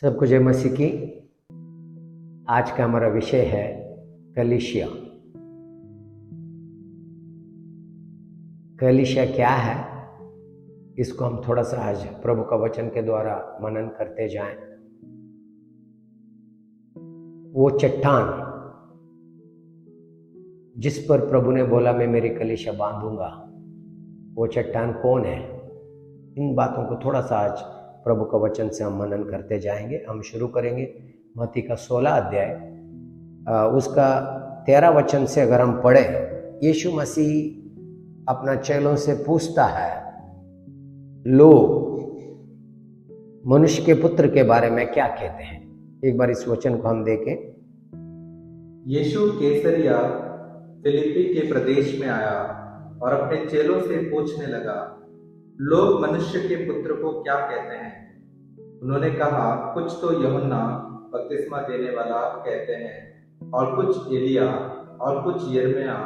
सबको जय मसीह की। आज का हमारा विषय है कलीसिया। कलीसिया क्या है, इसको हम थोड़ा सा आज प्रभु का वचन के द्वारा मनन करते जाएं। वो चट्टान जिस पर प्रभु ने बोला मैं मेरी कलीसिया बांधूंगा, वो चट्टान कौन है? इन बातों को थोड़ा सा आज प्रभु का वचन से हम मनन करते जाएंगे। हम शुरू करेंगे मत्ती का 16 अध्याय, उसका 13 वचन से अगर हम पढ़े। यीशु मसीह अपना चेलों से पूछता है, लोग मनुष्य के पुत्र के बारे में क्या कहते हैं? एक बार इस वचन को हम देखें। यीशु कैसरिया फिलिप्पी के प्रदेश में आया और अपने चेलों से पूछने लगा, लोग मनुष्य के पुत्र को क्या कहते हैं? उन्होंने कहा, कुछ तो यूहन्ना बपतिस्मा देने वाला कहते हैं, और कुछ एलिया, और कुछ यिर्मयाह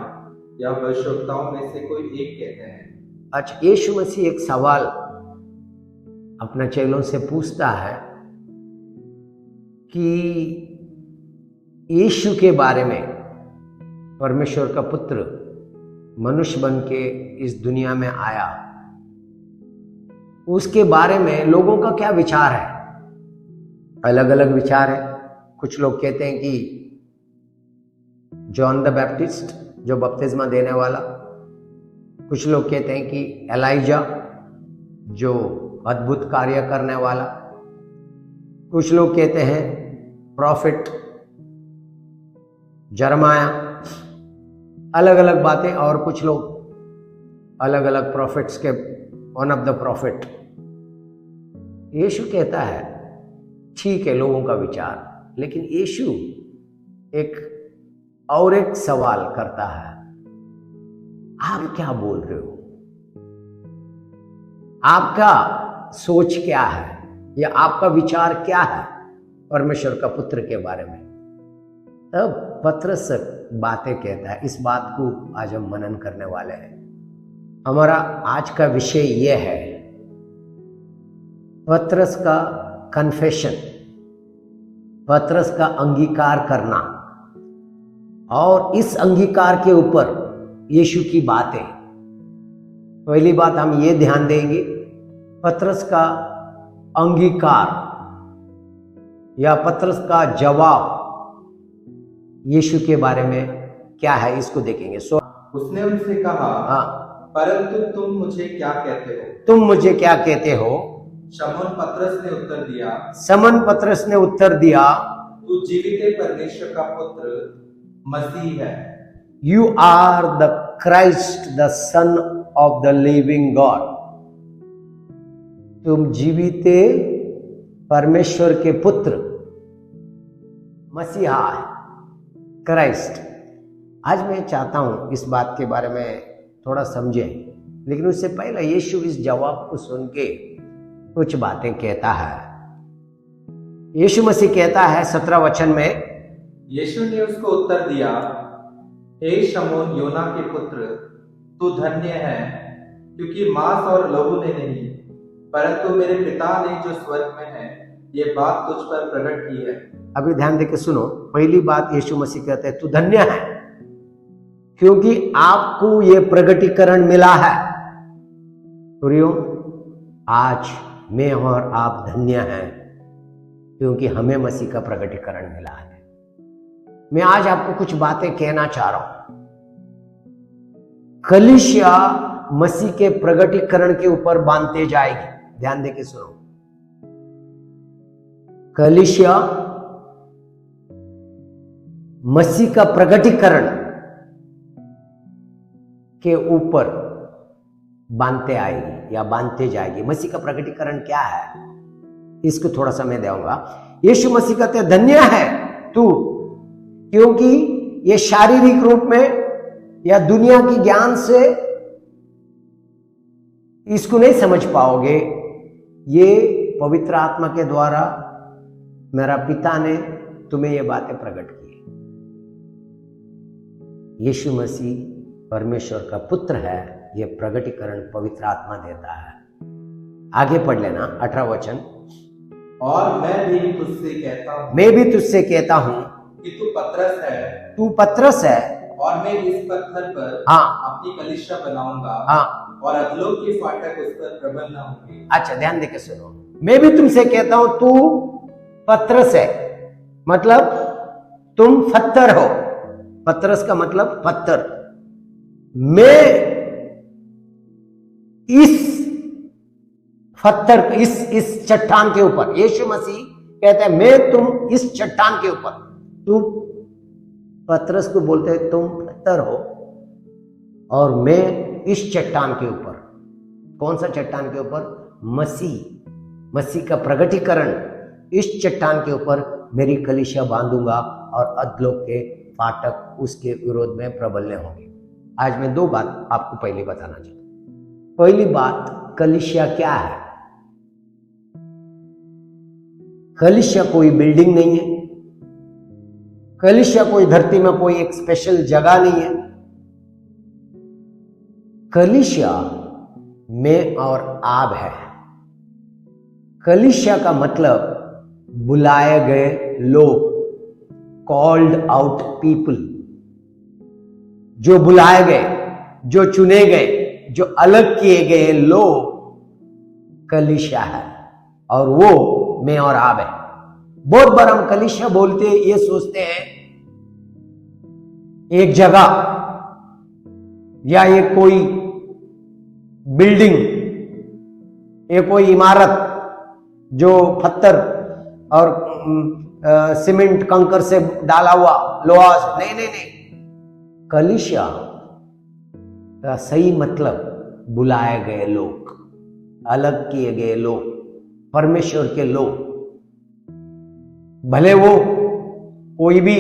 या भविष्यवक्ताओं में से कोई एक कहते हैं। आज यीशु मसीह एक सवाल अपने चेलों से पूछता है कि यीशु के बारे में, परमेश्वर का पुत्र मनुष्य बन के इस दुनिया में आया, उसके बारे में लोगों का क्या विचार है? अलग अलग विचार है। कुछ लोग कहते हैं कि जॉन द बैप्टिस्ट, जो बपतिस्मा देने वाला। कुछ लोग कहते हैं कि एलाइजा, जो अद्भुत कार्य करने वाला। कुछ लोग कहते हैं प्रॉफिट जरमाया। अलग अलग बातें। और कुछ लोग अलग अलग प्रॉफिट्स के वन ऑफ द प्रॉफिट। यीशु कहता है ठीक है लोगों का विचार, लेकिन यीशु एक सवाल करता है, आप क्या बोल रहे हो? आपका सोच क्या है या आपका विचार क्या है परमेश्वर का पुत्र के बारे में? तब पतरस बातें कहता है। इस बात को आज हम मनन करने वाले हैं। हमारा आज का विषय यह है, पतरस का कन्फेशन, पतरस का अंगीकार करना। और इस अंगीकार के ऊपर यीशु की बातें। पहली बात हम ये ध्यान देंगे, पतरस का अंगीकार या पतरस का जवाब यीशु के बारे में क्या है, इसको देखेंगे। उसने उनसे कहा, हाँ, परंतु तुम मुझे क्या कहते हो? तुम मुझे क्या कहते हो? शमौन पतरस ने उत्तर दिया, समन पतरस ने उत्तर दिया, तू जीवित परमेश्वर का पुत्र मसीह है। You are the Christ, the son of the living God. तुम जीवित परमेश्वर के पुत्र मसीहा है, क्राइस्ट। आज मैं चाहता हूं इस बात के बारे में थोड़ा समझें, लेकिन उससे पहले यीशु इस जवाब को सुन के कुछ बातें कहता है। यीशु मसीह कहता है 17 वचन में, यीशु ने उसको उत्तर दिया, हे शमौन योना के पुत्र, तू धन्य है, क्योंकि मांस और लहू ने नहीं, परंतु मेरे पिता ने जो स्वर्ग में है ये बात तुझ पर प्रकट की है। अभी ध्यान देके सुनो। पहली बात यीशु मसीह कहते हैं, तू धन्य है क्योंकि आपको ये प्रगटीकरण मिला है। प्रियो, आज मैं और आप धन्य हैं क्योंकि हमें मसीह का प्रगटीकरण मिला है। मैं आज आपको कुछ बातें कहना चाह रहा हूं। कलीसिया मसीह के प्रगटीकरण के ऊपर बांधते जाएगी। ध्यान देके सुनो। कलीसिया मसीह का प्रगटीकरण के ऊपर बांधते आएगी या बांधते जाएगी। मसीह का प्रगटीकरण क्या है, इसको थोड़ा समय दूंगा। यीशु मसीह कहते हैं, धन्य है तू, क्योंकि ये शारीरिक रूप में या दुनिया की ज्ञान से इसको नहीं समझ पाओगे। ये पवित्र आत्मा के द्वारा मेरा पिता ने तुम्हें ये बातें प्रकट की। यीशु मसीह परमेश्वर का पुत्र है, यह प्रगटीकरण पवित्र आत्मा देता है। आगे पढ़ लेना 18 वचन। और मैं भी तुझसे कहता हूँ मैं भी तुझसे कहता हूं कि तू पतरस है, तू पतरस है, और मैं इस पत्थर पर हाँ अपनी कलीसिया बनाऊंगा, हाँ। और अधलोक के फाटक उस पर प्रबल न होंगे। अच्छा, ध्यान देके सुनो। मैं भी तुमसे कहता हूं तू पतरस है, मतलब तुम पत्थर हो। पतरस का मतलब पत्थर। मैं इस पत्थर, इस चट्टान के ऊपर, यीशु मसीह कहते हैं मैं तुम इस चट्टान के ऊपर, तू पतरस को बोलते हैं तुम पत्थर हो और मैं इस चट्टान के ऊपर। कौन सा चट्टान के ऊपर? मसीह का प्रगटीकरण। इस चट्टान के ऊपर मेरी कलीसिया बांधूंगा और अधलोक के फाटक उसके विरोध में प्रबल होंगे। आज मैं दो बात आपको पहले बताना चाहता हूं। पहली बात, कलीसिया क्या है? कलीसिया कोई बिल्डिंग नहीं है, कलीसिया कोई धरती में कोई एक स्पेशल जगह नहीं है। कलीसिया मैं और आप है। कलीसिया का मतलब बुलाए गए लोग, कॉल्ड आउट पीपल, जो बुलाए गए, जो चुने गए, जो अलग किए गए लोग कलीसिया है, और वो मैं और आप है। बहुत बार हम कलीसिया बोलते ये सोचते हैं एक जगह या ये कोई बिल्डिंग, ये कोई इमारत जो पत्थर और सीमेंट कंकर से डाला हुआ लोहा। नहीं नहीं नहीं, कलीसिया का सही मतलब बुलाए गए लोग, अलग किए गए लोग, परमेश्वर के लोग। भले वो कोई भी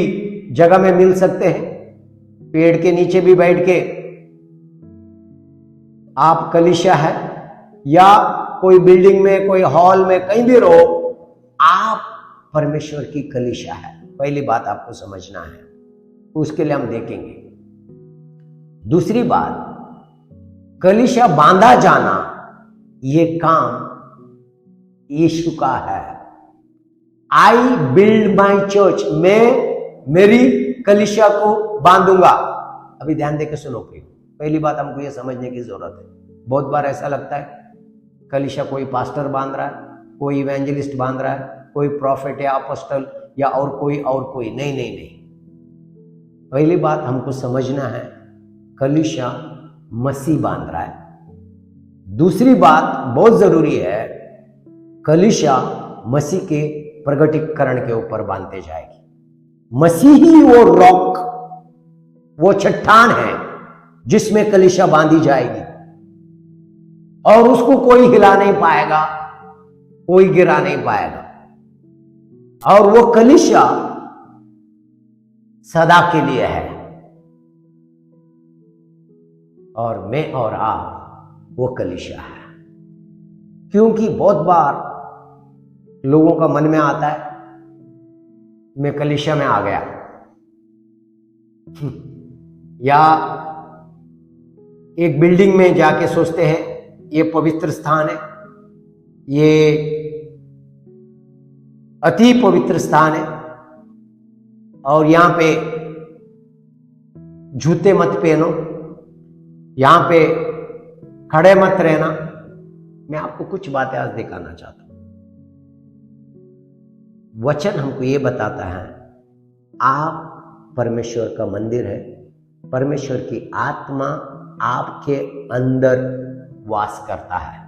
जगह में मिल सकते हैं, पेड़ के नीचे भी बैठ के आप कलीसिया है, या कोई बिल्डिंग में, कोई हॉल में, कहीं भी रहो, आप परमेश्वर की कलीसिया है। पहली बात आपको समझना है, उसके लिए हम देखेंगे। दूसरी बात, कलीसिया बांधा जाना ये काम यीशु का है। आई बिल्ड माई चर्च, मैं मेरी कलीसिया को बांधूंगा। अभी ध्यान देकर सुनो। पहली बात हमको ये समझने की जरूरत है। बहुत बार ऐसा लगता है कलीसिया कोई पास्टर बांध रहा है, कोई इवेंजलिस्ट बांध रहा है, कोई प्रॉफिट या अपोस्टल या और कोई। नहीं नहीं नहीं, पहली बात हमको समझना है, कलीसिया मसीह बांध रहा है। दूसरी बात बहुत जरूरी है, कलीसिया मसीह के प्रगटीकरण के ऊपर बांधते जाएगी। मसीह ही वो रॉक, वो चट्टान है जिसमें कलीसिया बांधी जाएगी, और उसको कोई हिला नहीं पाएगा, कोई गिरा नहीं पाएगा। और वो कलीसिया सदा के लिए है, और मैं और आप वो कलीसिया है। क्योंकि बहुत बार लोगों का मन में आता है मैं कलीसिया में आ गया, या एक बिल्डिंग में जाके सोचते हैं ये पवित्र स्थान है, ये अति पवित्र स्थान है, और यहां पे जूते मत पहनो, यहां पे खड़े मत रहना। मैं आपको कुछ बातें आज दिखाना चाहता हूं। वचन हमको ये बताता है आप परमेश्वर का मंदिर है, परमेश्वर की आत्मा आपके अंदर वास करता है।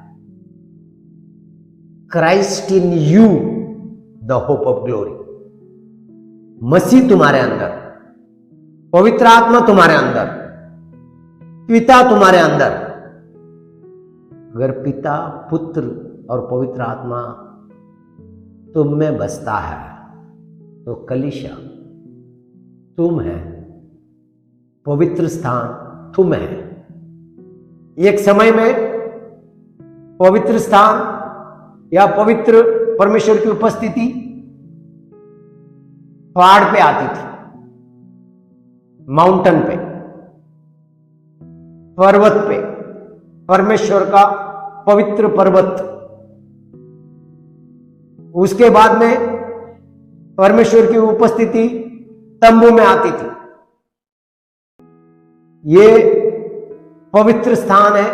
Christ in you the hope of glory. मसीह तुम्हारे अंदर, पवित्र आत्मा तुम्हारे अंदर, पिता तुम्हारे अंदर। अगर पिता, पुत्र और पवित्र आत्मा तुम में बसता है तो कलीसिया तुम है, पवित्र स्थान तुम है। एक समय में पवित्र स्थान या पवित्र परमेश्वर की उपस्थिति पहाड़ पे आती थी, माउंटेन पे, पर्वत पे, परमेश्वर का पवित्र पर्वत, उसके बाद में परमेश्वर की उपस्थिति तंबू में आती थी। ये पवित्र स्थान है,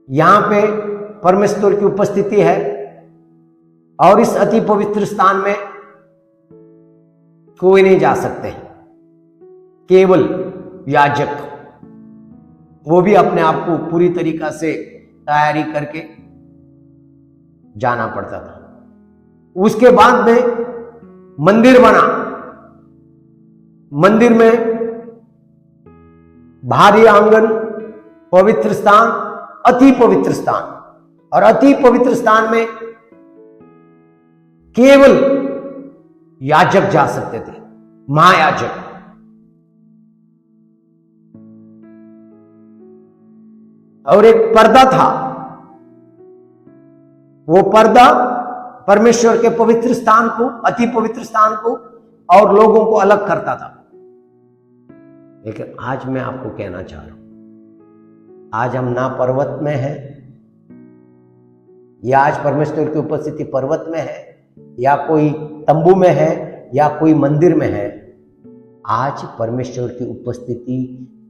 यहां पे परमेश्वर की उपस्थिति है और इस अति पवित्र स्थान में कोई नहीं जा सकते, केवल याजक, वो भी अपने आप को पूरी तरीका से तैयारी करके जाना पड़ता था। उसके बाद में मंदिर बना। मंदिर में बाहरी आंगन, पवित्र स्थान, अति पवित्र स्थान, और अति पवित्र स्थान में केवल याजक जा सकते थे, महायाजक। और एक पर्दा था, वो पर्दा परमेश्वर के पवित्र स्थान को, अति पवित्र स्थान को और लोगों को अलग करता था। लेकिन आज मैं आपको कहना चाह रहा हूं, आज हम ना पर्वत में हैं, या आज परमेश्वर की उपस्थिति पर्वत में है, या कोई तंबू में है, या कोई मंदिर में है। आज परमेश्वर की उपस्थिति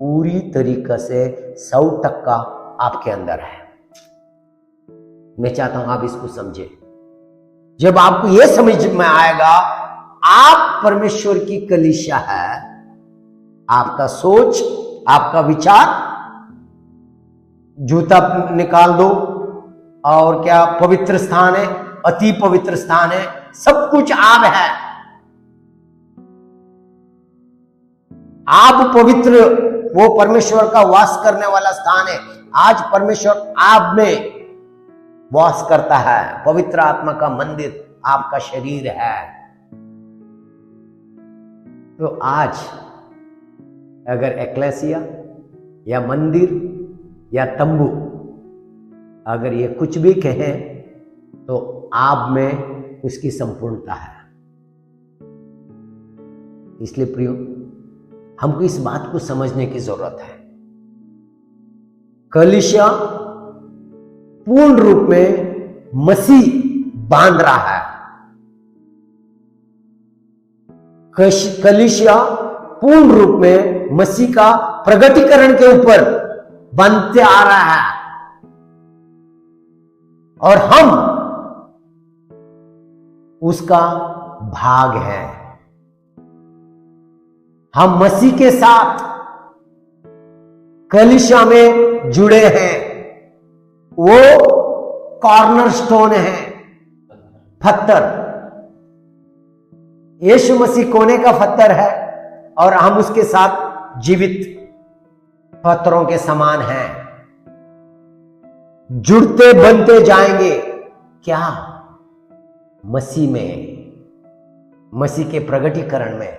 पूरी तरीके से 100% आपके अंदर है। मैं चाहता हूं आप इसको समझे। जब आपको यह समझ में आएगा आप परमेश्वर की कलीसिया है, आपका सोच, आपका विचार, जूता निकाल दो, और क्या पवित्र स्थान है, अति पवित्र स्थान है, सब कुछ आप है। आप पवित्र, वो परमेश्वर का वास करने वाला स्थान है। आज परमेश्वर आप में वास करता है। पवित्र आत्मा का मंदिर आपका शरीर है। तो आज अगर एक्लेसिया या मंदिर या तंबू, अगर ये कुछ भी कहें तो आप में उसकी संपूर्णता है। इसलिए प्रियो, हमको इस बात को समझने की जरूरत है। कलीसिया पूर्ण रूप में मसीह बांध रहा है। कलीसिया पूर्ण रूप में मसीह का प्रगटीकरण के ऊपर बनते आ रहा है, और हम उसका भाग है। हम मसीह के साथ कलीसिया में जुड़े हैं। वो कॉर्नरस्टोन है, पत्थर। यीशु मसीह कोने का पत्थर है और हम उसके साथ जीवित पत्थरों के समान हैं। जुड़ते बनते जाएंगे। क्या? मसीह में, मसीह के प्रगटीकरण में।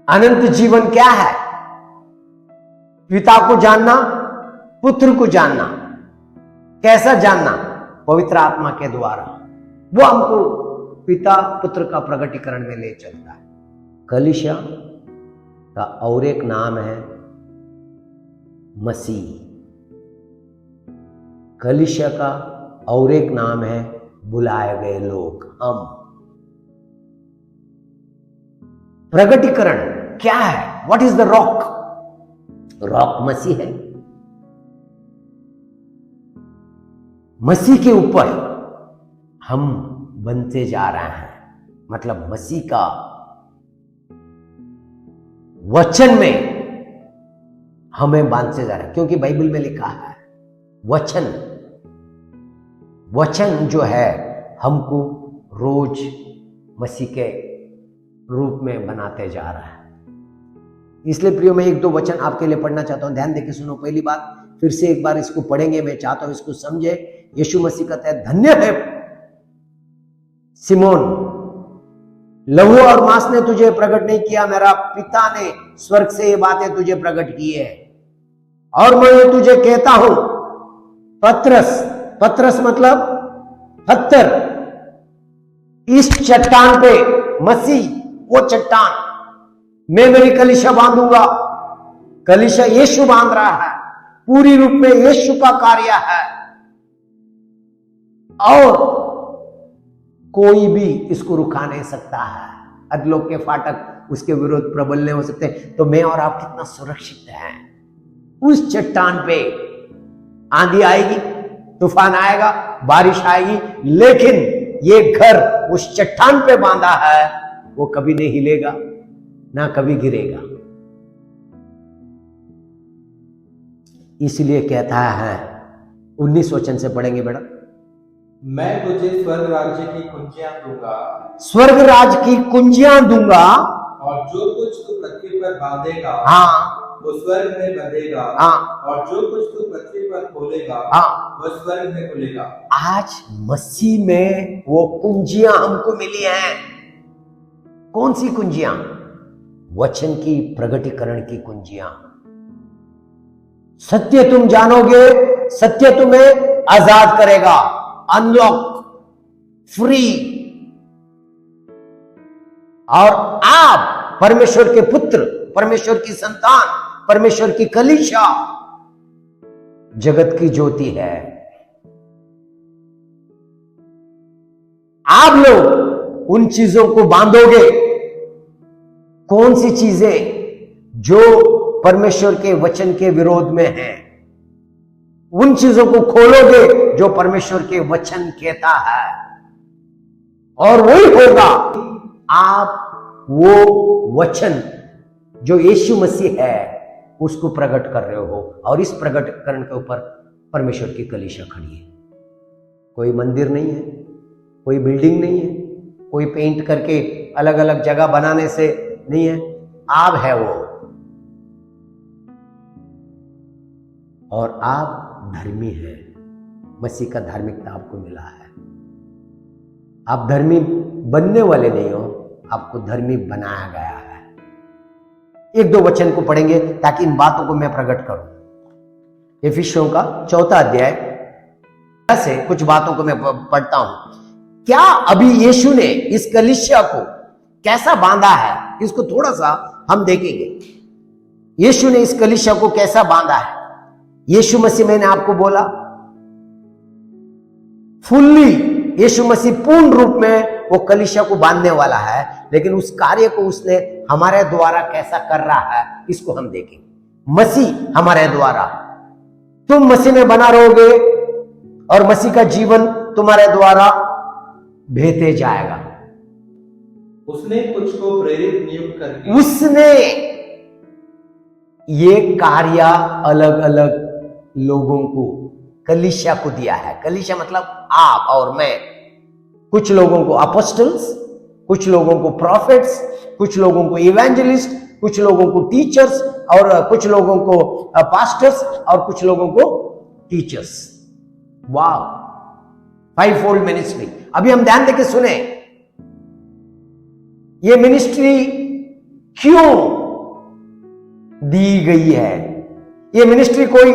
अनंत जीवन क्या है? पिता को जानना, पुत्र को जानना। कैसा जानना? पवित्र आत्मा के द्वारा। वो हमको पिता पुत्र का प्रगटीकरण में ले चलता है। कलीसिया का और एक नाम है मसीह। कलीसिया का और एक नाम है बुलाए गए लोग, हम। प्रगटीकरण क्या है? What is the rock? Rock मसीह है। मसीह के ऊपर हम बनते जा रहे हैं। मतलब मसीह का वचन में हमें बांधते जा रहे हैं, क्योंकि बाइबल में लिखा है वचन, वचन जो है हमको रोज मसीह के रूप में बनाते जा रहा है। इसलिए प्रियो, मैं एक दो वचन आपके लिए पढ़ना चाहता हूं। ध्यान देके सुनो। पहली बात, फिर से एक बार इसको पढ़ेंगे। मैं चाहता हूं इसको समझे। यीशु मसीह कहता है, धन्य है सिमोन, लहू और मांस ने तुझे प्रकट नहीं किया, मेरा पिता ने स्वर्ग से ये बातें तुझे प्रकट की है। और मैं तुझे कहता हूं, पत्रस, पत्रस मतलब पत्थर, इस चट्टान पे, मसीह वो चट्टान, मैं मेरी कलीसिया बांधूंगा। कलीसिया यीशु बांध रहा है। पूरी रूप में यीशु का कार्य है। और कोई भी इसको रुका नहीं सकता है। अधलोक के फाटक उसके विरुद्ध प्रबल नहीं हो सकते। तो मैं और आप कितना सुरक्षित हैं। उस चट्टान पे आंधी आएगी, तूफान आएगा, बारिश आएगी, लेकिन ये घर उस चट्टान पे बांधा है, वो कभी नहीं हिलेगा, ना कभी गिरेगा। इसलिए कहता है, 19 वचन से पढ़ेंगे बेटा। मैं तुझे स्वर्ग राज्य की कुंजियां दूंगा, स्वर्ग राज की कुंजियां दूंगा, और जो कुछ तू पृथ्वी पर बांधेगा हाँ वो स्वर्ग में बंधेगा, हाँ, और जो कुछ तू पृथ्वी पर खोलेगा हाँ। वो स्वर्ग में खुलेगा। आज मसीह में वो कुंजियां हमको मिली हैं। कौन सी कुंजियां? वचन की प्रगटीकरण की कुंजियां। सत्य तुम जानोगे, सत्य तुम्हें आजाद करेगा, अनलॉक, फ्री। और आप परमेश्वर के पुत्र, परमेश्वर की संतान, परमेश्वर की कलीसिया, जगत की ज्योति है। आप लोग उन चीजों को बांधोगे। कौन सी चीजें जो परमेश्वर के वचन के विरोध में हैं? उन चीजों को खोलोगे जो परमेश्वर के वचन कहता है, और वही होगा। आप वो वचन जो यीशु मसीह है उसको प्रकट कर रहे हो, और इस प्रकटीकरण के ऊपर परमेश्वर की कलीसिया खड़ी है। कोई मंदिर नहीं है, कोई बिल्डिंग नहीं है, कोई पेंट करके अलग अलग जगह बनाने से नहीं है। आप है वो, और आप धर्मी है। मसीह का धार्मिकता आपको मिला है। आप धर्मी बनने वाले नहीं हो, आपको धर्मी बनाया गया है। एक दो वचन को पढ़ेंगे ताकि इन बातों को मैं प्रकट करूं। एफिसियों का 4 अध्याय से कुछ बातों को मैं पढ़ता हूं। क्या अभी यीशु ने इस कलीसिया को कैसा बांधा है, इसको थोड़ा सा हम देखेंगे। यीशु ने इस कलीसिया को कैसा बांधा है। यीशु मसीह, मैंने आपको बोला, फुल्ली यीशु मसीह पूर्ण रूप में वो कलीसिया को बांधने वाला है, लेकिन उस कार्य को उसने हमारे द्वारा कैसा कर रहा है, इसको हम देखेंगे। मसीह हमारे द्वारा, तुम मसीह में बना रहोगे और मसीह का जीवन तुम्हारे द्वारा बहते जाएगा। उसने कुछ को प्रेरित नियुक्त करके, उसने ये कार्य अलग अलग लोगों को, कलीसिया को दिया है। कलीसिया मतलब आप और मैं। कुछ लोगों को अपोस्टल्स, कुछ लोगों को प्रॉफिट्स, कुछ लोगों को इवेंजलिस्ट, कुछ लोगों को टीचर्स, और कुछ लोगों को पास्टर्स, और कुछ लोगों को टीचर्स। वाह, 5-fold मिनिस्ट्री। अभी हम ध्यान देके सुने, ये मिनिस्ट्री क्यों दी गई है। ये मिनिस्ट्री कोई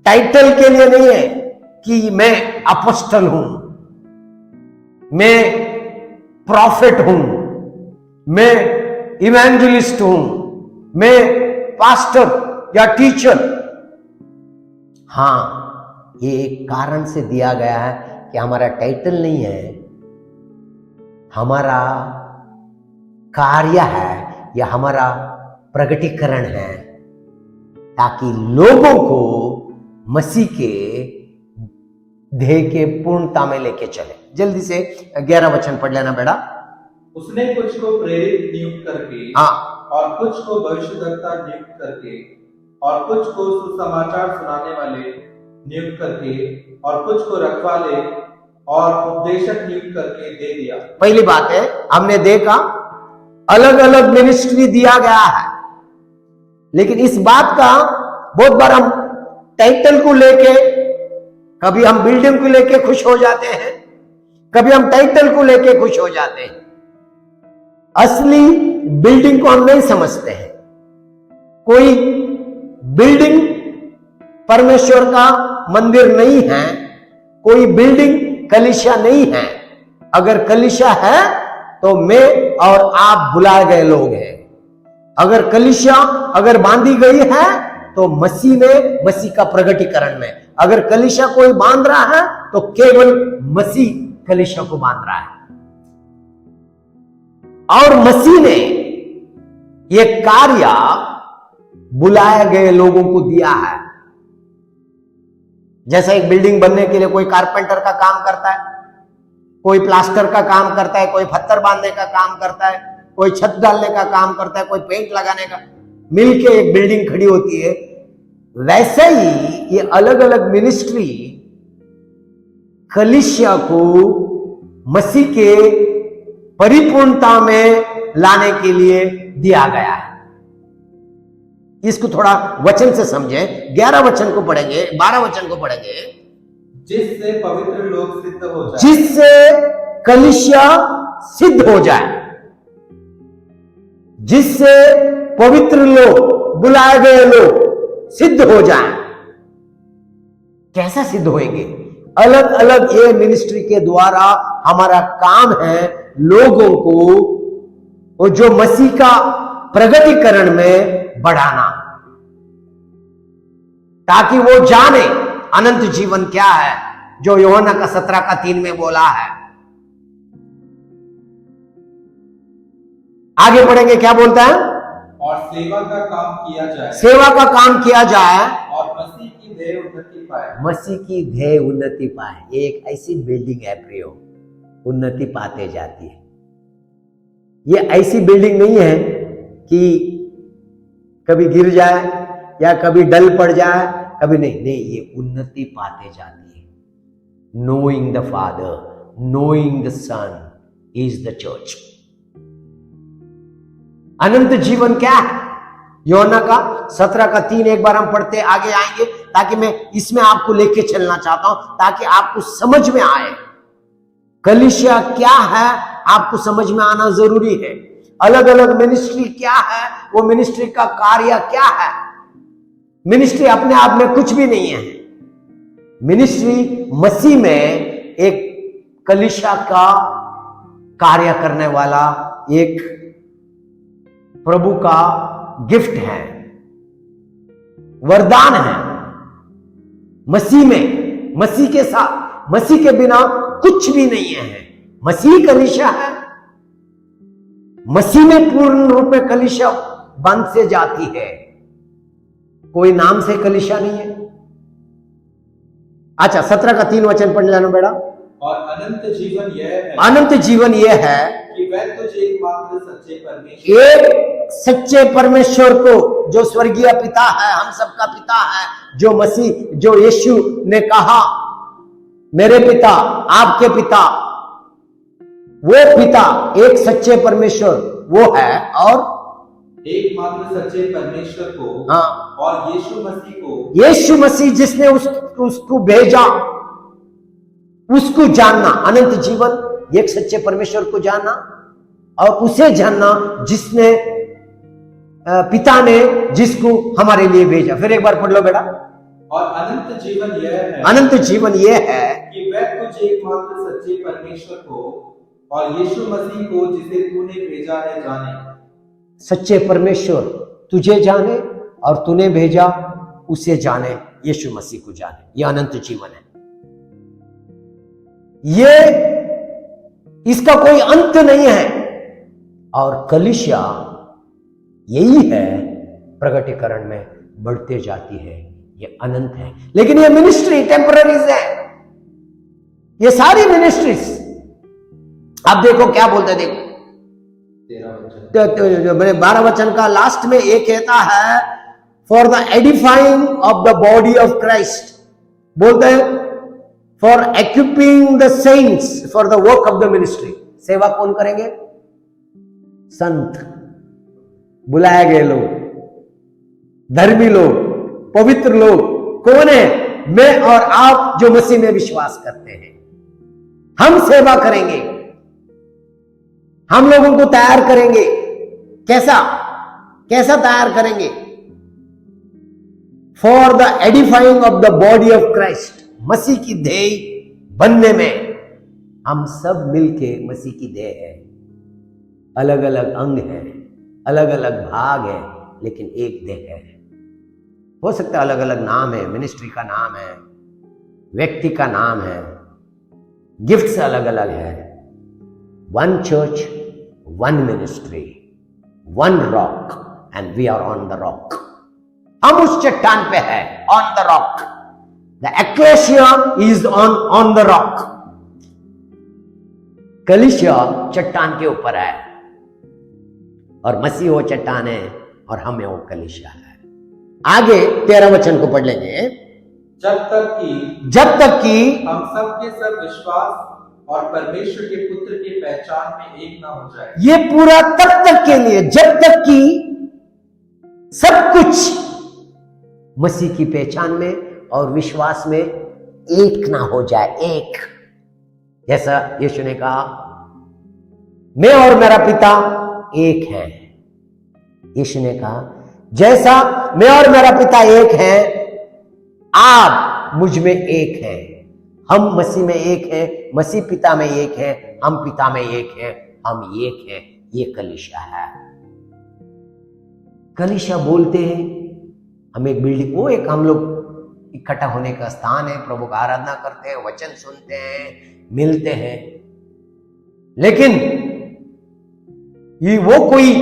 टाइटल के लिए नहीं है कि मैं अपोस्टल हूं, मैं प्रॉफिट हूं, मैं इवेंजलिस्ट हूं, मैं पास्टर या टीचर। हां, ये एक कारण से दिया गया है कि हमारा टाइटल नहीं है, हमारा कार्य है या हमारा प्रगटीकरण है, ताकि लोगों को मसीह के ध्येय के पूर्णता में लेके चले। जल्दी से 11 वचन पढ़ लेना बेटा। उसने कुछ को प्रेरित नियुक्त करके, हाँ, और कुछ को भविष्यद्वक्ता नियुक्त करके, और कुछ को सुसमाचार सुनाने वाले नियुक्त करके, और कुछ को रखवाले और उपदेशक नियुक्त करके दे दिया। पहली बात है, हमने देखा अलग अलग मिनिस्ट्री दिया गया है, लेकिन इस बात का बहुत बार हम टाइटल को लेके, कभी हम बिल्डिंग को लेके खुश हो जाते हैं, कभी हम टाइटल को लेके खुश हो जाते हैं। असली बिल्डिंग को हम नहीं समझते हैं। कोई बिल्डिंग परमेश्वर का मंदिर नहीं है, कोई बिल्डिंग कलीसिया नहीं है। अगर कलीसिया है तो मैं और आप बुलाए गए लोग हैं। अगर कलीसिया अगर बांधी गई है तो मसीह में, मसीह का प्रगटीकरण में। अगर कलीसिया कोई बांध रहा है तो केवल मसीह कलीसिया को बांध रहा है। और मसीह ने यह कार्य बुलाए गए लोगों को दिया है। जैसा एक बिल्डिंग बनने के लिए कोई कारपेंटर का काम करता है, कोई प्लास्टर का काम करता है, कोई पत्थर बांधने का काम करता है, कोई छत डालने का काम करता है, कोई पेंट लगाने का, मिलके एक बिल्डिंग खड़ी होती है। वैसे ही ये अलग अलग मिनिस्ट्री कलीसिया को मसीह के परिपूर्णता में लाने के लिए दिया गया है। इसको थोड़ा वचन से समझें। 11 वचन को पढ़ेंगे, 12 वचन को पढ़ेंगे। जिससे पवित्र लोग सिद्ध हो जाए, जिससे कलीसिया सिद्ध हो जाए, जिससे पवित्र लोग, बुलाए गए लोग सिद्ध हो जाएं। कैसा सिद्ध होंगे? अलग अलग ये मिनिस्ट्री के द्वारा हमारा काम है लोगों को वो जो मसीह का प्रगटीकरण में बढ़ाना, ताकि वो जाने अनंत जीवन क्या है, जो यूहन्ना का 17:3 में बोला है। आगे पढ़ेंगे, क्या बोलता है? और सेवा का काम किया जाए, सेवा का काम किया जाए और मसीह की ध्येय उन्नति पाए। मसीह की ध्येय उन्नति पाए। ये एक ऐसी बिल्डिंग है प्रियो, उन्नति पाते जाती है। ये ऐसी बिल्डिंग नहीं है कि कभी गिर जाए या कभी डल पड़ जाए, कभी नहीं, ये उन्नति पाते जाती है। Knowing the father, knowing the son is the church. अनंत जीवन क्या है? यूहन्ना का 17:3 एक बार हम पढ़ते आगे आएंगे, ताकि मैं इसमें आपको लेके चलना चाहता हूं, ताकि आपको समझ में आए कलीसिया क्या है। आपको समझ में आना जरूरी है। अलग अलग मिनिस्ट्री क्या है, वो मिनिस्ट्री का कार्य क्या है। मिनिस्ट्री अपने आप में कुछ भी नहीं है। मिनिस्ट्री मसीह में एक कलीसिया का कार्य करने वाला एक प्रभु का गिफ्ट है, वरदान है। मसीह में, मसीह के साथ, मसीह के बिना कुछ भी नहीं है। मसीह कलीसिया है। मसीह में पूर्ण रूप में कलीसिया बंद से जाती है, कोई नाम से कलीसिया नहीं है। अच्छा, 17:3 वचन पढ़ लेना बेटा। और अनंत जीवन यह है, अनंत जीवन यह है कि वह तुझे एकमात्र सच्चे परमेश्वर, एक सच्चे परमेश्वर को, जो स्वर्गीय पिता है, हम सबका पिता है, जो मसीह, जो यीशु ने कहा मेरे पिता, आपके पिता, वो पिता, एक सच्चे परमेश्वर वो है, और एकमात्र सच्चे परमेश्वर को, हाँ, और यीशु मसीह को, यीशु मसीह जिसने उसको भेजा, उसको जानना। अनंत जीवन एक सच्चे परमेश्वर को जानना और उसे जानना जिसने पिता ने जिसको हमारे लिए भेजा। फिर एक बार पढ़ लो बेटा। और अनंत जीवन यह है, अनंत जीवन यह है कि वह तुझे एकमात्र सच्चे परमेश्वर को और यीशु मसीह को जिसे तूने भेजा है जाने। सच्चे परमेश्वर तुझे जाने और तूने भेजा उसे जाने, यीशु मसीह को जाने। यह अनंत जीवन है। ये इसका कोई अंत नहीं है। और कलीसिया यही है, प्रगटीकरण में बढ़ते जाती है। ये अनंत है। लेकिन ये मिनिस्ट्री टेम्पररीज है। ये सारी मिनिस्ट्रीज आप देखो क्या बोलते हैं, देखो 12 वचन का लास्ट में एक कहता है, for the edifying of the body of Christ, बोलते हैं for equipping the saints for the work of the ministry. सेवा कौन करेंगे? संत, बुलाए गए लोग, धर्मी लोग, पवित्र लोग। कौन है? मैं और आप जो मसीह में विश्वास करते हैं। हम सेवा करेंगे, हम लोगों को तैयार करेंगे। कैसा कैसा तैयार करेंगे? For the edifying of the body of Christ, मसीह की देह बनने में। हम सब मिलके मसीह की देह है। अलग अलग अंग है, अलग अलग भाग है, लेकिन एक देह है। हो सकता है अलग अलग नाम है, मिनिस्ट्री का नाम है, व्यक्ति का नाम है, गिफ्ट्स अलग अलग है। One church, one ministry, one rock, and we are on the rock. हम उस चट्टान पे है, on the rock. The ecclesia is on the rock. कलीसिया चट्टान के ऊपर है, और मसीह वो चट्टान है और हमें वो कलीसिया है। आगे 13 वचन को पढ़ लेंगे। जब तक कि हम सबके सब विश्वास और परमेश्वर के पुत्र की पहचान में एक ना हो जाए। ये पूरा तब तक के लिए, जब तक कि सब कुछ मसीह की पहचान में और विश्वास में एक ना हो जाए। एक, जैसा यीशु ने कहा, मैं और मेरा पिता एक है। यीशु ने कहा, जैसा मैं और मेरा पिता एक है, आप मुझ में एक हैं। हम मसीह में एक हैं, मसीह पिता में एक है, हम पिता में एक हैं, हम एक हैं। ये कलीसिया है। कलीसिया बोलते हैं हम एक बिल्डिंग, वो एक हम लोग इकट्ठा होने का स्थान है, प्रभु का आराधना करते हैं, वचन सुनते हैं, मिलते हैं। लेकिन ये वो कोई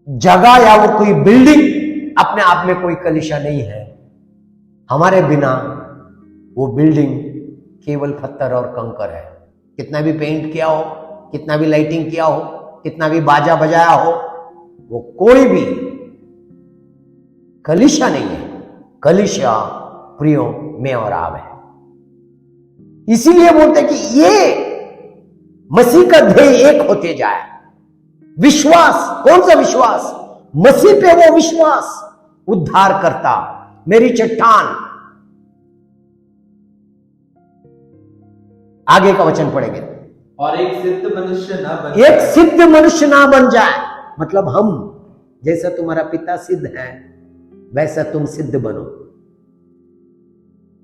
जगह या वो कोई बिल्डिंग अपने आप में कोई कलीसिया नहीं है। हमारे बिना वो बिल्डिंग केवल पत्थर और कंकर है। कितना भी पेंट किया हो, कितना भी लाइटिंग किया हो, कितना भी बाजा बजाया हो, वो कोई भी कलीसिया नहीं है। कलीसिया प्रियो में और आप है। इसीलिए बोलते कि ये मसीह का ध्येय एक होते जाए। विश्वास, कौन सा विश्वास? मसीह पे वो विश्वास, उद्धार करता, मेरी चट्टान। आगे का वचन पढ़ेंगे। और एक सिद्ध मनुष्य ना बन एक जाए। सिद्ध मनुष्य ना बन जाए, मतलब हम जैसा तुम्हारा पिता सिद्ध है वैसा तुम सिद्ध बनो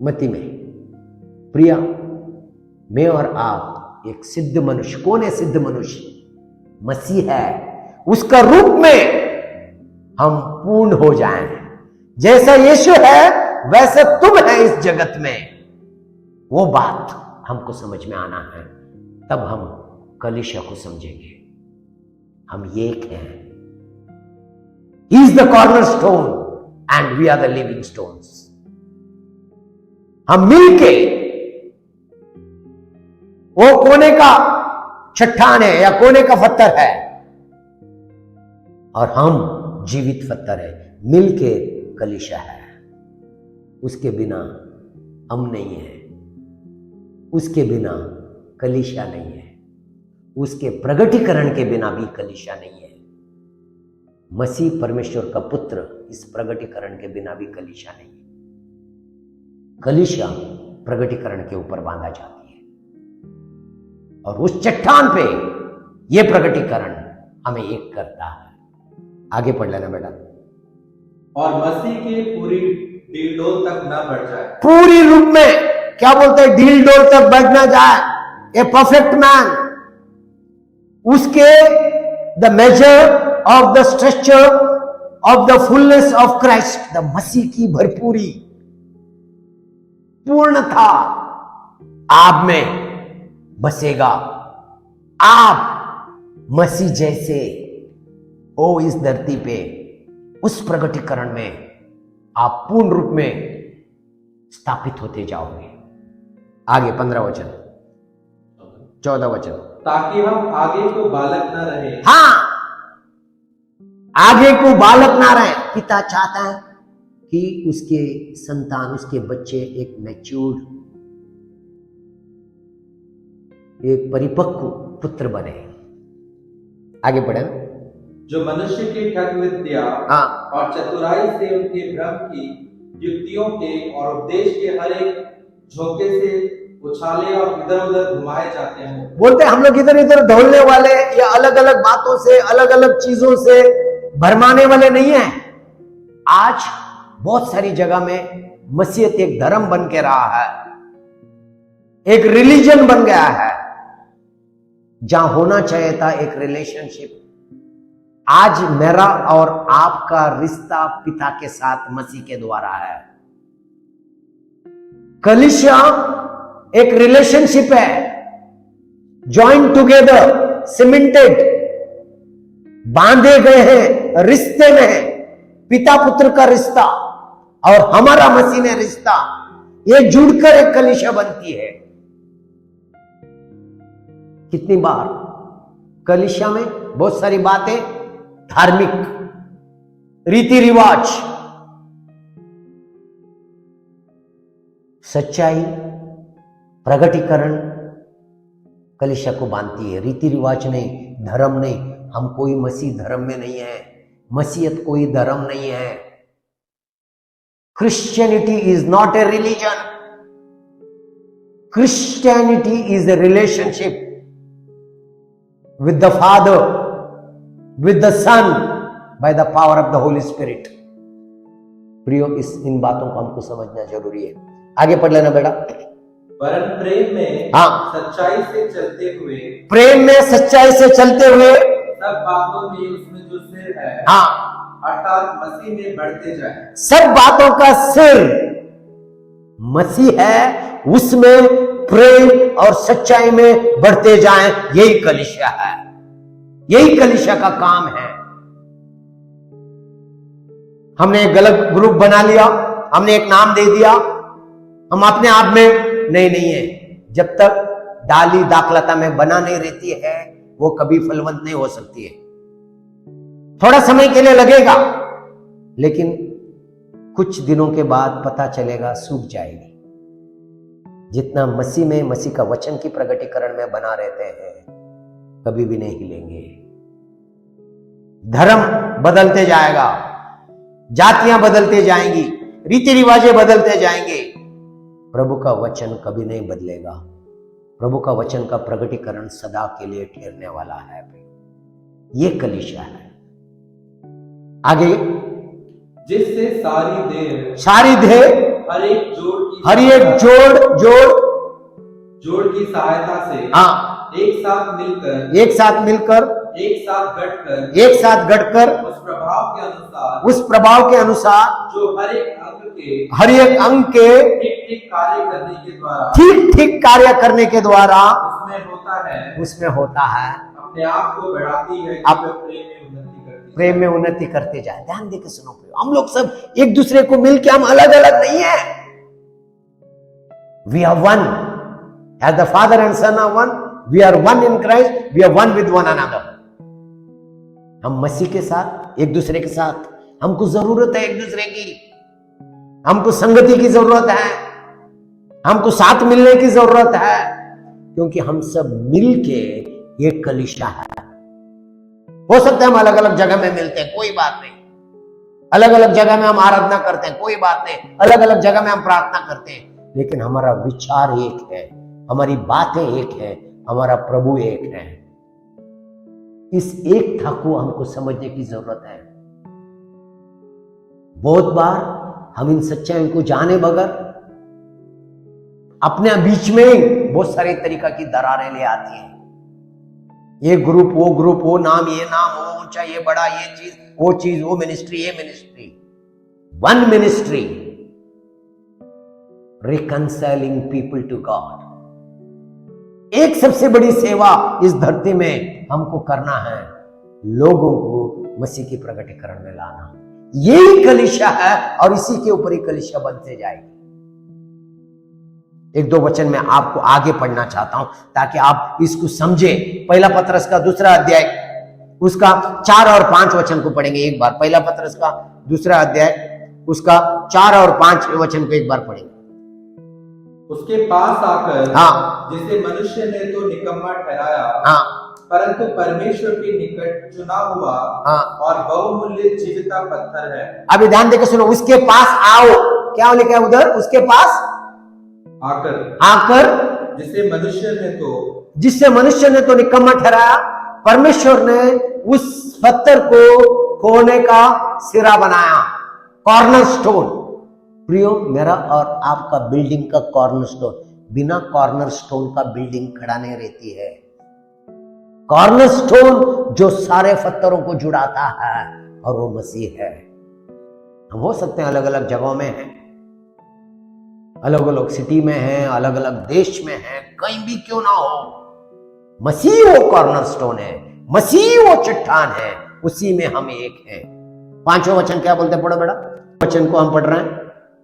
मती में। प्रिया, मैं और आप एक सिद्ध मनुष्य। कौन है सिद्ध मनुष्य? मसीह है। उसका रूप में हम पूर्ण हो जाएं। जैसा यीशु है वैसा तुम है इस जगत में। वो बात हमको समझ में आना है, तब हम कलीसिया को समझेंगे। हम एक हैं। He is the cornerstone and we are the living stones. हम मिलके वो कोने का चट्टान है या कोने का पत्थर है, और हम जीवित पत्थर है। मिलके कलीसिया है। उसके बिना हम नहीं है, उसके बिना कलीसिया नहीं है, उसके प्रगटीकरण के बिना भी कलीसिया नहीं है। मसीह परमेश्वर का पुत्र, इस प्रगटीकरण के बिना भी कलीसिया नहीं है। कलीसिया प्रगटीकरण के ऊपर बांधा जाती है, और उस चट्टान पे यह प्रगटीकरण हमें एक करता है। आगे पढ़ लेना बेटा। और मसीह के पूरी डील-डोल तक न बढ़ जाए। पूरी रूप में क्या बोलते हैं? डील डोल तक बढ़ ना जाए। ए परफेक्ट मैन, उसके the measure of the structure of the fullness of Christ, the मसीह की भरपूरी पूर्णता आप में बसेगा। आप मसीह जैसे हो इस धरती पे, उस प्रगटीकरण में आप पूर्ण रूप में स्थापित होते जाओगे। आगे 15 वचन, 14 वचन। ताकि हम आगे को बालक न रहे। हाँ, आगे को बालक ना रहे। पिता चाहता है कि उसके संतान, उसके बच्चे एक मैच्योर, एक परिपक्व पुत्र बने। आगे बढ़े। जो मनुष्य की ठग विद्या और चतुराई से उनके भ्रम की युक्तियों के और उपदेश के हर एक झोंके से उछाले और इधर उधर घुमाए जाते हैं। बोलते हम लोग इधर इधर ढोलने वाले या अलग अलग बातों से, अलग अलग चीजों से भरमाने वाले नहीं हैं। आज बहुत सारी जगह में मसीहत एक धर्म बन के रहा है, एक रिलीजन बन गया है। जहां होना चाहिए था एक रिलेशनशिप, आज मेरा और आपका रिश्ता पिता के साथ मसीह के द्वारा है। कलीसिया एक रिलेशनशिप है, जॉइंट टुगेदर, सीमेंटेड, बांधे गए हैं, रिश्ते में है, पिता पुत्र का रिश्ता और हमारा मसीह ने रिश्ता, ये जुड़कर एक कलीसिया बनती है। कितनी बार कलीसिया में बहुत सारी बातें, धार्मिक रीति रिवाज, सच्चाई, प्रगटीकरण कलीसिया को बांधती है। रीति रिवाज नहीं, धर्म नहीं। हम कोई मसीह धर्म में नहीं है, मसीहत कोई धर्म नहीं है। Christianity is not a religion, Christianity is a relationship with the Father, with the Son, by the power of the Holy Spirit. प्रियो, इन बातों को हमको समझना जरूरी है। आगे पढ़ लेना बेटा। वरन प्रेम में सच्चाई से चलते हुए, प्रेम में सच्चाई से चलते हुए सब बातों में उसमें जो सिर है, अर्थात मसीह में बढ़ते जाए। सब बातों का सिर मसीह है, उसमें प्रेम और सच्चाई में बढ़ते जाएं। यही कलीसिया है, यही कलीसिया का काम है। हमने एक गलत ग्रुप बना लिया, हमने एक नाम दे दिया, हम अपने आप में नहीं है। जब तक डाली दाखलता में बना नहीं रहती है, वो कभी फलवंत नहीं हो सकती है। थोड़ा समय के लिए लगेगा, लेकिन कुछ दिनों के बाद पता चलेगा, सूख जाएगी। जितना मसीह में, मसीह का वचन की प्रगटीकरण में बना रहते हैं, कभी भी नहीं हिलेंगे। धर्म बदलते जाएगा, जातियां बदलते जाएंगी, रीति रिवाजें बदलते जाएंगे, प्रभु का वचन कभी नहीं बदलेगा। प्रभु का वचन का प्रगटीकरण सदा के लिए ठहरने वाला है। ये कलीसिया है। आगे, जिससे सारी देह हर एक जोड़ की सहायता से एक साथ मिलकर एक साथ गढ़कर उस प्रभाव के अनुसार जो हर एक अंग के ठीक ठीक कार्य करने के द्वारा उसमें होता है अपने आप को बढ़ाती है, प्रेम में उन्नति करते जाए। ध्यान देकर सुनो, हम लोग सब एक दूसरे को मिलके, हम अलग अलग नहीं है। We are one. As the Father and Son are one, we are one in Christ, we are one with one another. हम मसीह के साथ, एक दूसरे के साथ, हमको जरूरत है एक दूसरे की, हमको संगति की जरूरत है, हमको साथ मिलने की जरूरत है, क्योंकि हम सब मिलके एक कलीसिया है। हो सकता है हम अलग अलग जगह में मिलते हैं, कोई बात नहीं। अलग अलग जगह में हम आराधना करते हैं, कोई बात नहीं। अलग अलग जगह में हम प्रार्थना करते हैं, लेकिन हमारा विचार एक है, हमारी बातें एक है, हमारा प्रभु एक है। इस एकता को हमको समझने की जरूरत है। बहुत बार हम इन सच्चाइयों को जाने बगैर अपने बीच में बहुत सारे तरीका की दरारें ले आती हैं। ये ग्रुप, वो नाम, ये नाम, वो ऊंचा, ये बड़ा, ये चीज, वो मिनिस्ट्री, ये ministry. One ministry, reconciling people to God. एक सबसे बड़ी सेवा इस धरती में हमको करना है, लोगों को मसीह की प्रगटीकरण में लाना। यही कलीसिया है और इसी के ऊपर ही कलीसिया बनते जाएगी। एक दो वचन में आपको आगे पढ़ना चाहता हूं ताकि आप इसको समझे। पहला पत्रस का 2 अध्याय, उसका 4 और 5 वचन को पढ़ेंगे एक बार। पहला पत्रस का 2 अध्याय, उसका 4 और 5 वचन को एक बार पढ़ेंगे। उसके पास आकर, जिसे मनुष्य ने तो निकम्मा ठहराया, परंतु परमेश्वर के निकट चुना हुआ और बहुमूल्य जीविता पत्थर है। अभी ध्यान देकर सुनो, उसके पास आओ। क्या लिखा है उधर? उसके पास आकर जिसे मनुष्य ने तो निकम्मा ठहराया, परमेश्वर ने उस पत्थर को कोने का सिरा बनाया, कॉर्नरस्टोन। प्रियो, मेरा और आपका बिल्डिंग का कॉर्नरस्टोन, बिना कॉर्नरस्टोन का बिल्डिंग खड़ा नहीं रहती है। कॉर्नरस्टोन जो सारे पत्थरों को जुड़ाता है, और वो मसीह है। हम हो सकते हैं अलग अलग जगहों में हैं, अलग अलग सिटी में हैं, अलग अलग देश में हैं, कहीं भी क्यों ना हो, मसीह वो कॉर्नरस्टोन है, मसीह वो चट्टान है, उसी में हम एक हैं। 5वां वचन क्या बोलते हैं, पढ़ो बेटा, वचन को हम पढ़ रहे हैं।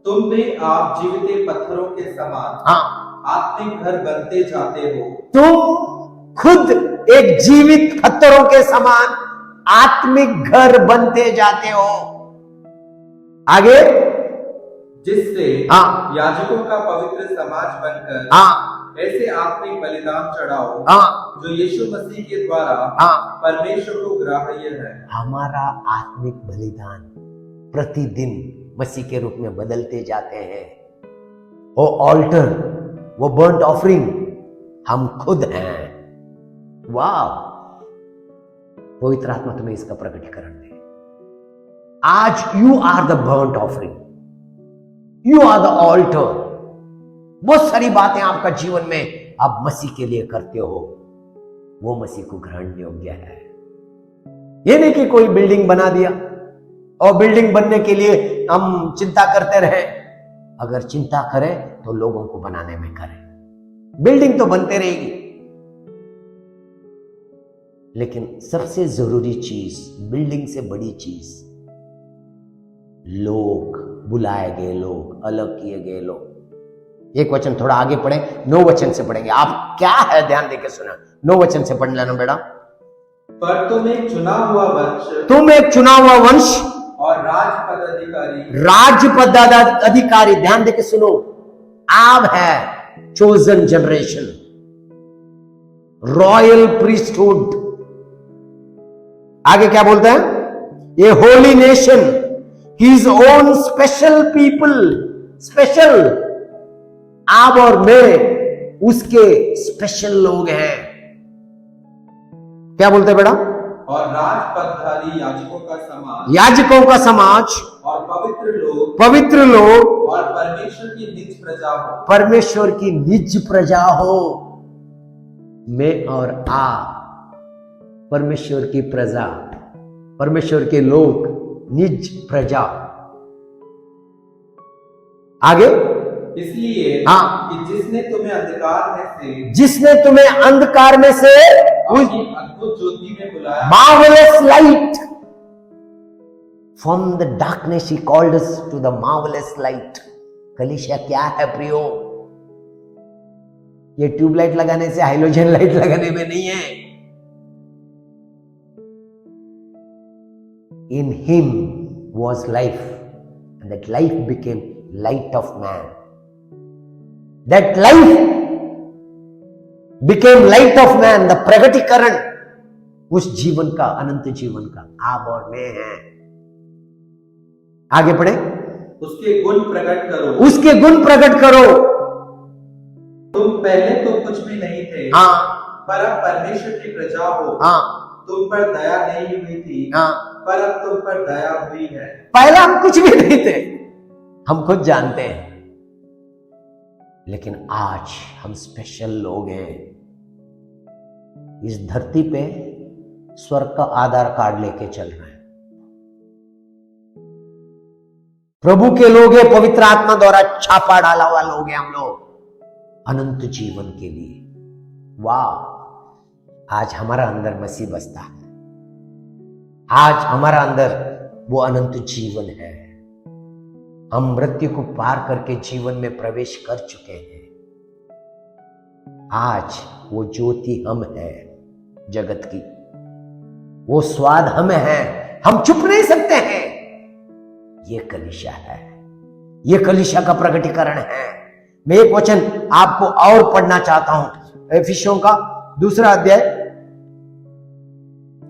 तुम भी आप जीवित पत्थरों के समान हाँ, आत्मिक घर बनते जाते हो। तुम खुद एक जीवित पत्थरों के समान आत्मिक घर बनते जाते हो। आगे, जिससे हाँ, याजकों का पवित्र समाज बनकर हाँ, ऐसे आत्मिक बलिदान चढ़ाओ हाँ, जो यीशु मसीह के द्वारा हाँ, परमेश्वर को ग्राह्य है। हमारा आत्मिक बलिदान प्रतिदिन मसीह के रूप में बदलते जाते हैं। वो ऑल्टर, वो बर्न्ट ऑफरिंग हम खुद हैं। वाह, पवित्र आत्मा तुम्हें इसका प्रकटीकरण दे। आज you are the burnt offering, you are the altar. बहुत सारी बातें आपका जीवन में आप मसीह के लिए करते हो, वो मसीह को ग्रहण योग्य है। ये नहीं कि कोई बिल्डिंग बना दिया और बिल्डिंग बनने के लिए हम चिंता करते रहे। अगर चिंता करें तो लोगों को बनाने में करें, बिल्डिंग तो बनते रहेगी। लेकिन सबसे जरूरी चीज, बिल्डिंग से बड़ी चीज, लोग, बुलाए गए लोग, अलग किए गए लोग। एक वचन थोड़ा आगे पढ़े, 9 वचन से पढ़ेंगे। आप क्या है ध्यान देके सुना, 9 वचन से पढ़ लेना बेटा। पर तुम एक चुना हुआ वंश, तुम एक चुना हुआ वंश और राजपद अधिकारी, राजपद अधिकारी, ध्यान देके सुनो, आप है चोजन जनरेशन, रॉयल प्रीस्टहुड। आगे क्या बोलते हैं, ये Holi nation, his own special people. Special, आप और मैं उसके स्पेशल लोग हैं। क्या बोलते हैं बेटा, और राजपदधारी याजकों का समाज, याजकों का समाज, और पवित्र लोग, पवित्र लोग, और परमेश्वर की निज प्रजा हो। परमेश्वर की निज प्रजा हो। मैं और आप परमेश्वर की प्रजा, परमेश्वर के लोग, निज प्रजा। आगे, इसलिए हाँ, कि जिसने तुम्हें अंधकार में से, जिसने तुम्हें अंधकार में से अपनी अद्भुत ज्योति में बुलाया, marvelous light, from the darkness he called us to the marvelous light। कलीसिया क्या है प्रियो, ये ट्यूबलाइट लगाने से, हाइलोजन लाइट लगाने में नहीं है। In him was life, and that life became light of man. That life became light of man, the प्रगटीकरण उस जीवन का, अनंत जीवन का आप और मैं हैं। आगे पढ़े, उसके गुण प्रकट करो, उसके गुण प्रकट करो। तुम पहले तो कुछ भी नहीं थे, हाँ, पर अब परमेश्वर की प्रजा हो। हाँ, तुम पर दया नहीं हुई थी, हाँ, पर अब तुम पर दया हुई है। पहले हम कुछ भी नहीं थे, हम खुद जानते हैं, लेकिन आज हम स्पेशल लोग हैं। इस धरती पे स्वर्ग का आधार कार्ड लेके चल रहे हैं, प्रभु के लोग हैं, पवित्र आत्मा द्वारा छापा डाला हुआ लोग हैं हम लोग, अनंत जीवन के लिए। वाह, आज हमारा अंदर मसीह बसता है, आज हमारा अंदर वो अनंत जीवन है। हम मृत्यु को पार करके जीवन में प्रवेश कर चुके हैं। आज वो ज्योति हम हैं जगत की, वो स्वाद हम हैं, हम छुप नहीं सकते हैं। ये कलीसिया है, ये कलीसिया का प्रकटीकरण है। मैं एक वचन आपको और पढ़ना चाहता हूं, एफिसियों का दूसरा अध्याय,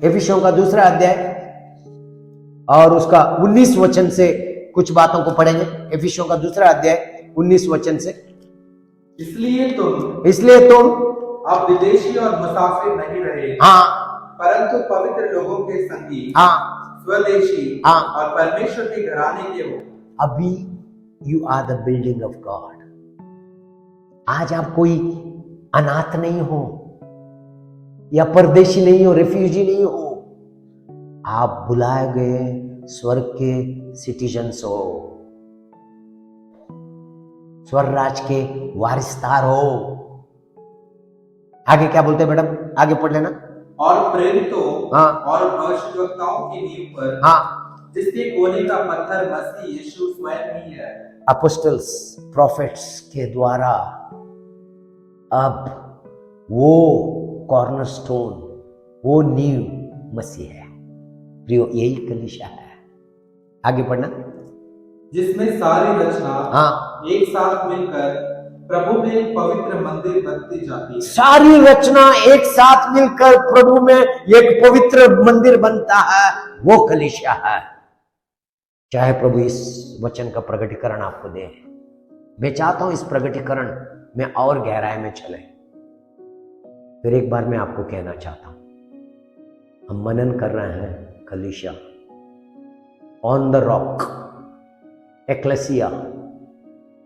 एफिसियों का दूसरा अध्याय और उसका 19 वचन से कुछ बातों को पढ़ेंगे। एफिसियों का दूसरा अध्याय 19 वचन से, इसलिए तुम अब विदेशी और मुसाफिर नहीं रहे, हाँ, परंतु पवित्र लोगों के संगी, हाँ, स्वदेशी, हाँ, और परमेश्वर के घराने के हो। अभी you are the building of God. आज आप कोई अनाथ नहीं हो या परदेशी नहीं हो, रेफ्यूजी नहीं हो, आप बुलाए गए स्वर्ग के सिटीजन्स हो। स्वर्ग राज के वारिसदार हो। आगे क्या बोलते हैं मैडम, आगे पढ़ लेना। और प्रेरितों हाँ और भविष्यवक्ताओं की नींव पर, हाँ, जिसके कोने का पत्थर मसीह यीशु स्वयं ही है, अपोस्टल्स प्रोफेट्स के द्वारा अब वो कॉर्नरस्टोन, वो नींव मसीह है। प्रियो, यही कलीसिया है। आगे पढ़ना। जिसमें सारी रचना हाँ, एक साथ मिलकर प्रभु में एक पवित्र मंदिर बनती जाती है। सारी रचना एक साथ मिलकर प्रभु में एक पवित्र मंदिर बनता है, वो कलीसिया है। चाहे प्रभु इस वचन का प्रगटीकरण आपको दे। मैं चाहता हूं इस प्रगटीकरण में और गहराई में चले। फिर एक बार मैं आपको कहना चाहता हूं, हम मनन कर रहे हैं कलीसिया, ऑन द रॉक, एक्लेसिया,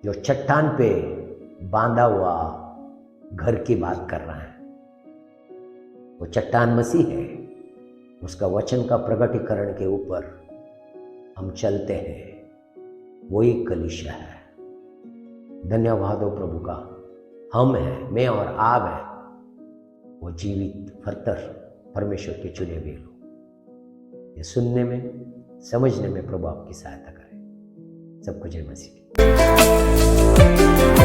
जो चट्टान पे बांधा हुआ घर की बात कर रहा है। वो चट्टान मसीह है, उसका वचन का प्रगटीकरण के ऊपर हम चलते हैं, वही कलीसिया है। धन्यवाद हो प्रभु का, हम हैं, मैं और आप हैं, वो जीवित फरतर परमेश्वर के चुने हुए लोग। ये सुनने में, समझने में प्रभु आपकी सहायता करे। सबको जय मसीह।